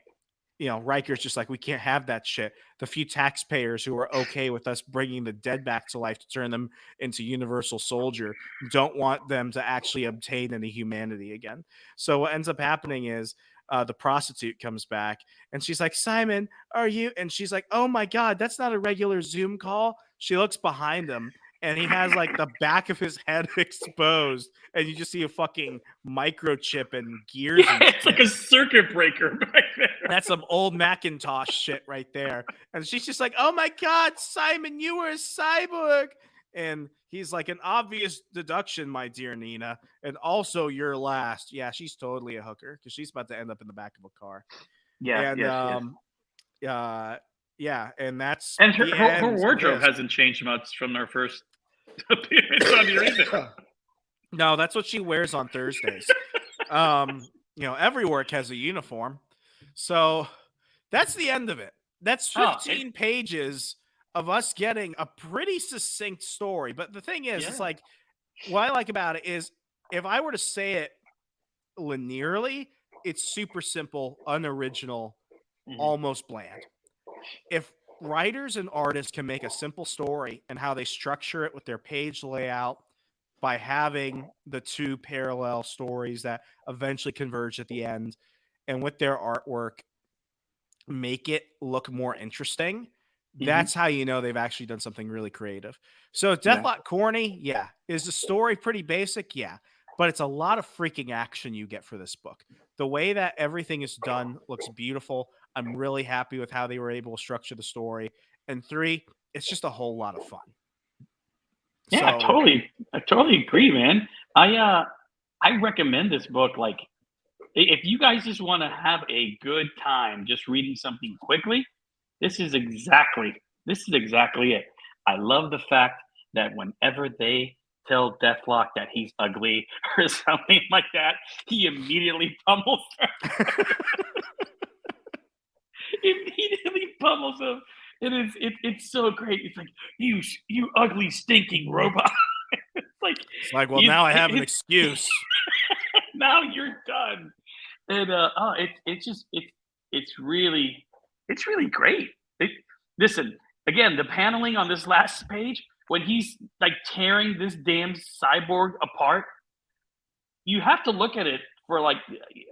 Riker's just like, we can't have that shit. The few taxpayers who are okay with us bringing the dead back to life to turn them into universal soldier don't want them to actually obtain any humanity again. So what ends up happening is the prostitute comes back and she's like, Simon, are you? And she's like, oh my God, that's not a regular Zoom call. She looks behind him and he has like the back of his head exposed, and you just see a fucking microchip and gears. Yeah, it's like a circuit breaker back there. That's some old Macintosh shit right there. And she's just like, oh my God, Simon, you were a cyborg. And he's like, an obvious deduction, my dear Nina. And also you're last. Yeah, she's totally a hooker because she's about to end up in the back of a car. Yeah, and that's her wardrobe hasn't changed much from our first appearance on here either. No, that's what she wears on Thursdays. Every work has a uniform. So that's the end of it. That's 15 pages of us getting a pretty succinct story. But the thing is, it's like, what I like about it is if I were to say it linearly, it's super simple, unoriginal, almost bland. If writers and artists can make a simple story and how they structure it with their page layout by having the two parallel stories that eventually converge at the end, and with their artwork make it look more interesting, that's how you know they've actually done something really creative. So Deathlok corny? Yeah. Is the story pretty basic? Yeah. But it's a lot of freaking action you get for this book. The way that everything is done looks beautiful. I'm really happy with how they were able to structure the story. And 3, it's just a whole lot of fun. Yeah, I totally agree, man. I recommend this book. Like, if you guys just want to have a good time just reading something quickly, this is exactly it. I love the fact that whenever they tell Deathlok that he's ugly or something like that, he immediately pummels her. Immediately pummels him. It's so great. It's like, you ugly stinking robot. It's like, well, now I have an excuse. Now you're done. And it's really great. Listen, again, the paneling on this last page when he's like tearing this damn cyborg apart, you have to look at it for like,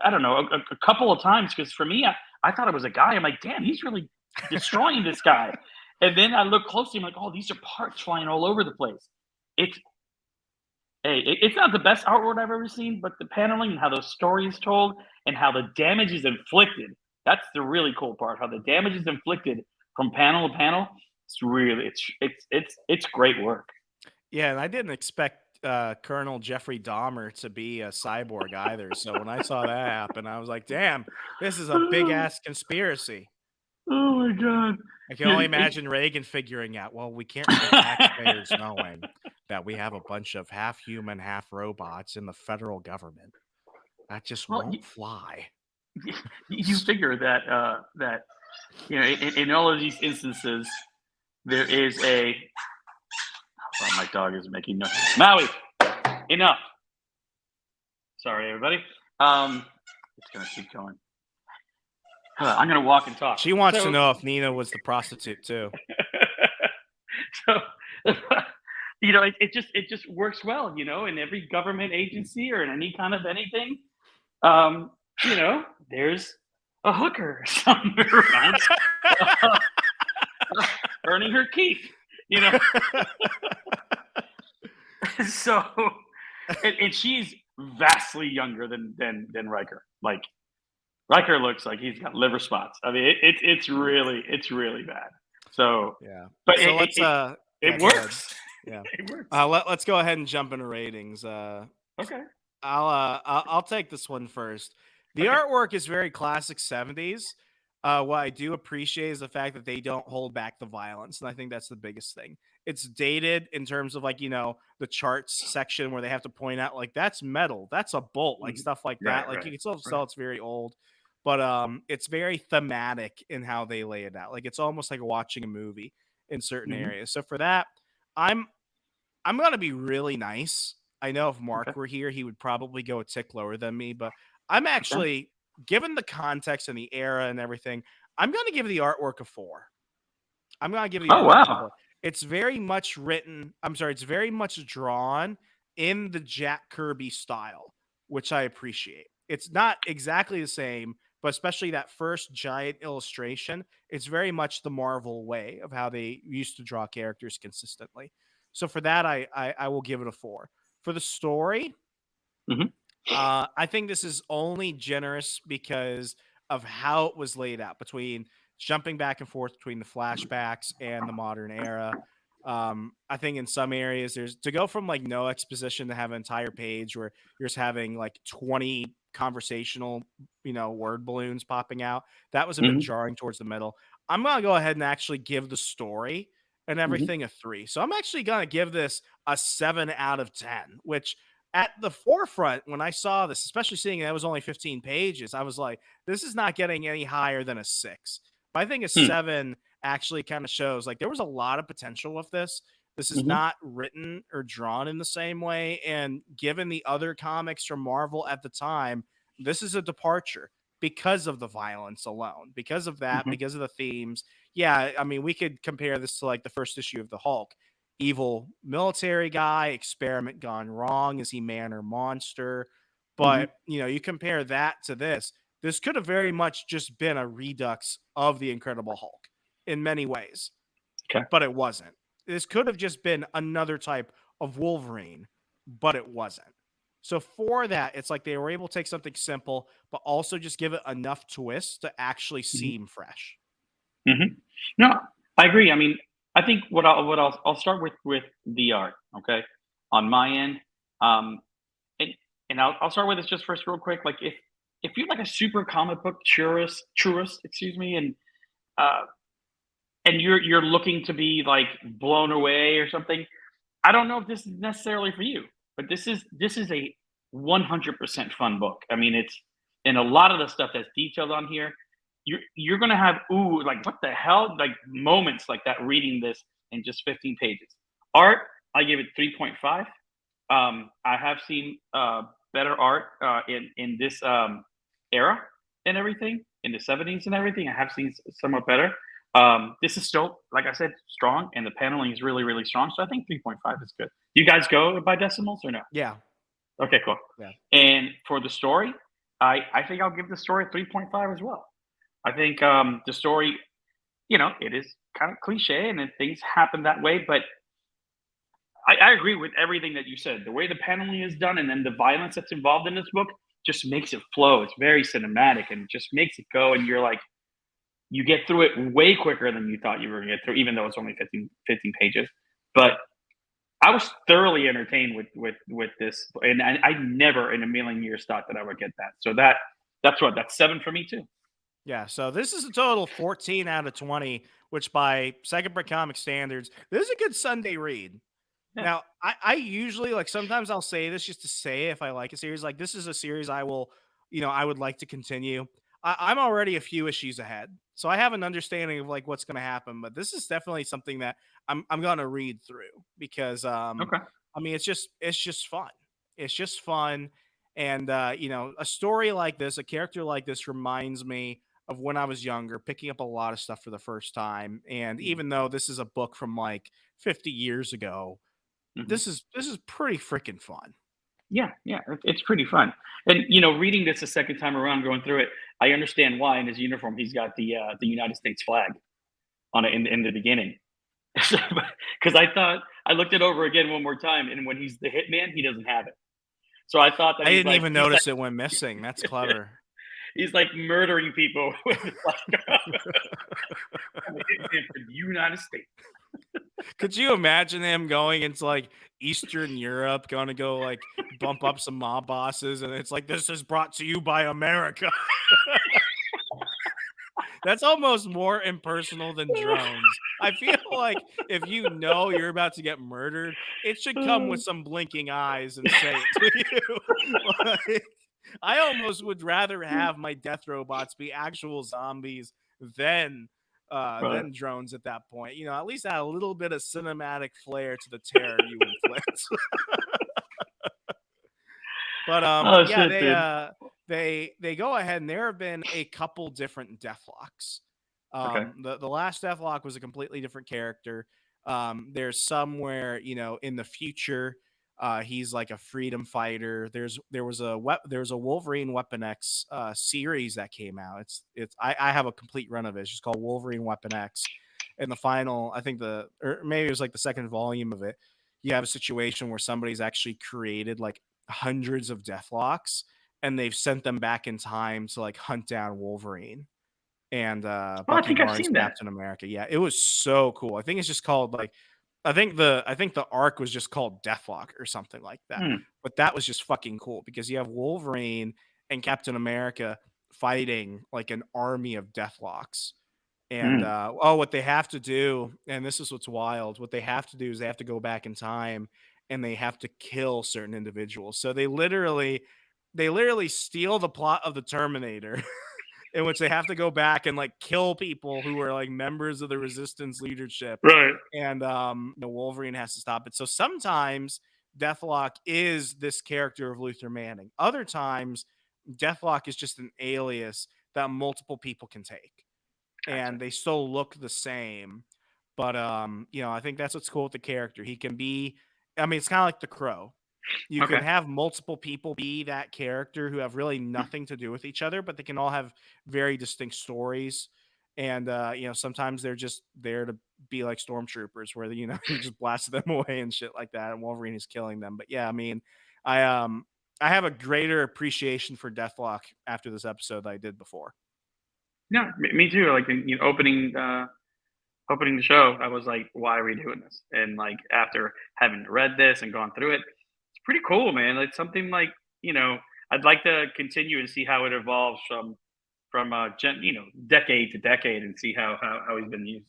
I don't know, a couple of times, because for me, I thought it was a guy. I'm like, damn, he's really destroying this guy. And then I look closely, I'm like, oh, these are parts flying all over the place. It's not the best artwork I've ever seen, but the paneling and how the story is told and how the damage is inflicted, that's the really cool part. How the damage is inflicted from panel to panel. It's great work. Yeah, and I didn't expect Colonel Jeffrey Dahmer to be a cyborg either. So when I saw that happen, I was like, damn, this is a big ass conspiracy. Oh my God. I can only imagine Reagan figuring out, well, we can't let taxpayers knowing that we have a bunch of half human, half robots in the federal government. That just won't fly. You figure that in all of these instances, there is a. Oh, my dog is making noise. Maui, enough. Sorry, everybody. It's gonna keep going. I'm gonna walk and talk. She wants to know if Nina was the prostitute too. So, it just works well, in every government agency or in any kind of anything. There's a hooker somewhere around. earning her keep. You know, so and she's vastly younger than Riker. Like Riker looks like he's got liver spots. I mean, it's really bad. So Yeah. but So let's it go ahead. works. Yeah. It works. Let's go ahead and jump into ratings. Okay. I'll take this one first. The Okay. artwork is very classic 70s. What I do appreciate is the fact that they don't hold back the violence, and I think that's the biggest thing. It's dated in terms of like, the charts section where they have to point out like that's metal, that's a bolt, like Mhm. stuff like Right, that. Like you right, can still right. tell it's very old, but it's very thematic in how they lay it out. Like it's almost like watching a movie in certain Mhm. areas. So for that, I'm I'm gonna be really nice. I know if Okay. Mark were here, he would probably go a tick lower than me, but I'm Okay. actually, given the context and the era and everything, I'm gonna give the artwork a 4. I'm gonna give the Oh artwork a wow. 4. It's very much written. I'm sorry, it's very much drawn in the Jack Kirby style, which I appreciate. It's not exactly the same, but especially that first giant illustration, it's very much the Marvel way of how they used to draw characters consistently. So for that, I will give it a 4. For the story, Mhm. I think this is only generous because of how it was laid out between jumping back and forth between the flashbacks and the modern era. I think in some areas there's to go from like no exposition to have an entire page where you're just having like 20 conversational, word balloons popping out. That was a bit Mhm. jarring towards the middle. I'm gonna go ahead and actually give the story and Mhm. everything a 3. So I'm actually gonna give this a 7 out of 10, which at the forefront when I saw this, especially seeing that was only 15 pages, I was like, this is not getting any higher than a 6. But I think a Hmm. 7 actually kind of shows like there was a lot of potential with this. This is Mhm. not written or drawn in the same way. And given the other comics from Marvel at the time, this is a departure because of the violence alone, because of that, Mhm. because of the themes. Yeah, I mean, we could compare this to like the first issue of the Hulk. Evil military guy, experiment gone wrong. Is he man or monster? Mhm. But, you compare that to this could have very much just been a redux of the Incredible Hulk in many ways, Okay. but it wasn't. This could have just been another type of Wolverine, but it wasn't. So for that, it's like they were able to take something simple, but also just give it enough twist to actually Mhm. seem fresh. Mhm. No, I agree. I mean, I think I'll start with the art. Okay, on my end, um, and I'll start with this just first, real quick. Like if you're like a super comic book truist, excuse me, uh, and you're looking to be like blown away or something, I don't know if this is necessarily for you, but this is a 100% fun book. I mean, it's and a lot of the stuff that's detailed on here, you're gonna have ooh, like what the hell, like moments like that reading this in just 15 pages. Art, I give it 3.5. I have seen better art in this era and everything in the 70s and everything. I have seen somewhat better. This is still, like I said, strong, and the paneling is really strong. So I think 3.5 is good. You guys go by decimals or no? Yeah. Okay, cool. Yeah. And for the story, I think I'll give the story 3.5 as well. I think the story, it is kind of cliche and things happen that way, but I agree with everything that you said. The way the paneling is done and then the violence that's involved in this book just makes it flow. It's very cinematic and just makes it go. And you're like, you get through it way quicker than you thought you were going to get through, even though it's only 15 pages. But I was thoroughly entertained with this, and I never in a million years thought that I would get that. So that's 7 for me too. Yeah, so this is a total 14 out of 20, which by Second Print comic standards, this is a good Sunday read. Yeah. Now, I usually like sometimes I'll say this just to say if I like a series, like this is a series I will, I would like to continue. I'm already a few issues ahead, so I have an understanding of like what's going to happen. But this is definitely something that I'm going to read through because Okay. I mean it's just fun. It's just fun, and a story like this, a character like this reminds me of when I was younger, picking up a lot of stuff for the first time. And Mhm. even though this is a book from like 50 years ago, Mhm. this is pretty freaking fun. Yeah, yeah, it's pretty fun. And reading this a second time around, going through it, I understand why in his uniform he's got the United States flag. on it in the beginning. Because I looked it over again one more time, and when he's the hitman, he doesn't have it. So I thought that I didn't even notice it went missing. That's clever. he's like murdering people with his hitman for the United States. Could you imagine him going into like Eastern Europe, going to go like bump up some mob bosses, and it's like, this is brought to you by America. That's almost more impersonal than drones. I feel like if you know you're about to get murdered, it should come with some blinking eyes and say it to you. Like, I almost would rather have my death robots be actual zombies than drones at that point. You know, at least add a little bit of cinematic flair to the terror you inflict. But Oh yeah, shit, dude. they go ahead, and there have been a couple different Deathlocks. Okay. The last Deathlock was a completely different character. There's somewhere, you know, in the future, he's like a freedom fighter. There was a Wolverine Weapon X series that came out. I have a complete run of it. It's just called Wolverine Weapon X. And the final, I think or maybe it was like the second volume of it. You have a situation where somebody's actually created like hundreds of Deathlocks, and they've sent them back in time to like hunt down Wolverine and Oh, I Bucky think I've Barnes, seen that. Captain America. Yeah, it was so cool. I think it's just called like I think the arc was just called Deathlock or something like that. Hmm. But that was just fucking cool because you have Wolverine and Captain America fighting like an army of Deathlocks. And Hmm. what they have to do, and this is what's wild, what they have to do is they have to go back in time and they have to kill certain individuals. So they literally steal the plot of the Terminator in which they have to go back and like kill people who were like members of the resistance leadership. Right. And the Wolverine has to stop it. So sometimes Deathlock is this character of Luther Manning. Other times Deathlock is just an alias that multiple people can take. Gotcha. And they still look the same. But you know, I think that's what's cool with the character. He can be, I mean, it's kind of like the Crow. You Okay. can have multiple people be that character who have really nothing to do with each other, but they can all have very distinct stories. And you know, sometimes they're just there to be like stormtroopers, where you know you just blast them away and shit like that, and Wolverine is killing them. But yeah, I mean, I have a greater appreciation for Deathlock after this episode than I did before. Yeah, me too. Like opening the show, I was like, why are we doing this? And like after having read this and gone through it, it's pretty cool, man. It's something like, you know, I'd like to continue and see how it evolves from decade to decade and see how he's been used.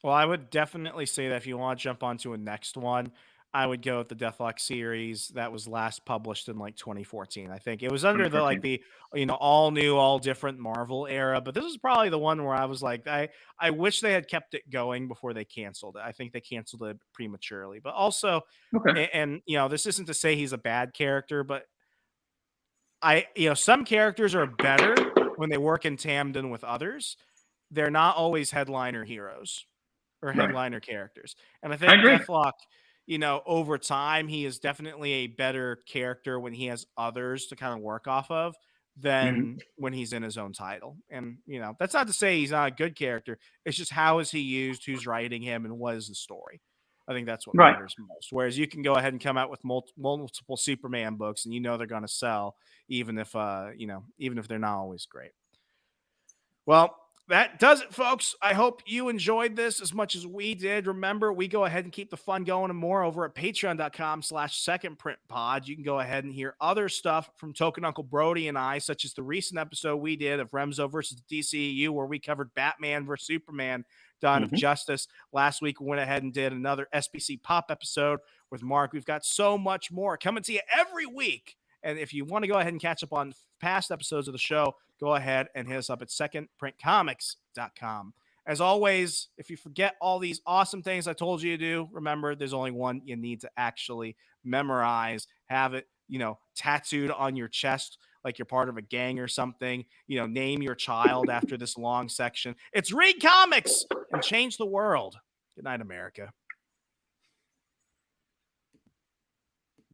Well, I would definitely say that if you want to jump onto a next one, I would go with the Deathlock series that was last published in like 2014. I think it was under the like 2014. the you know all new, all different Marvel era, but this is probably the one where I was like, I wish they had kept it going before they canceled it. I think they canceled it prematurely, but also, Okay. and you know, this isn't to say he's a bad character, but some characters are better when they work in tandem with others. They're not always headliner heroes or Right. headliner characters. And I I think agree. Deathlock, you know, over time, he is definitely a better character when he has others to kind of work off of Hmm. than when he's in his own title. And, you know, that's not to say he's not a good character. It's just how is he used, who's writing him, and what is the story. I think that's what Right. matters most. Whereas you can go ahead and come out with multiple Superman books and you know they're going to sell, even if, even if they're not always great. Well, that does it, folks. I hope you enjoyed this as much as we did. Remember, we go ahead and keep the fun going and more over at patreon.com/secondprintpod. You can go ahead and hear other stuff from Token Uncle Brody and I, such as the recent episode we did of Remso versus the DCEU, where we covered Batman versus Superman, Dawn of Hmm. Justice. Last week, we went ahead and did another SBC Pop episode with Mark. We've got so much more coming to you every week. And if you want to go ahead and catch up on past episodes of the show, go ahead and hit us up at secondprintcomics.com. As always, if you forget all these awesome things I told you to do, remember there's only one you need to actually memorize, have it, you know, tattooed on your chest like you're part of a gang or something. You know, name your child after this long section. It's read comics and change the world. Good night, America.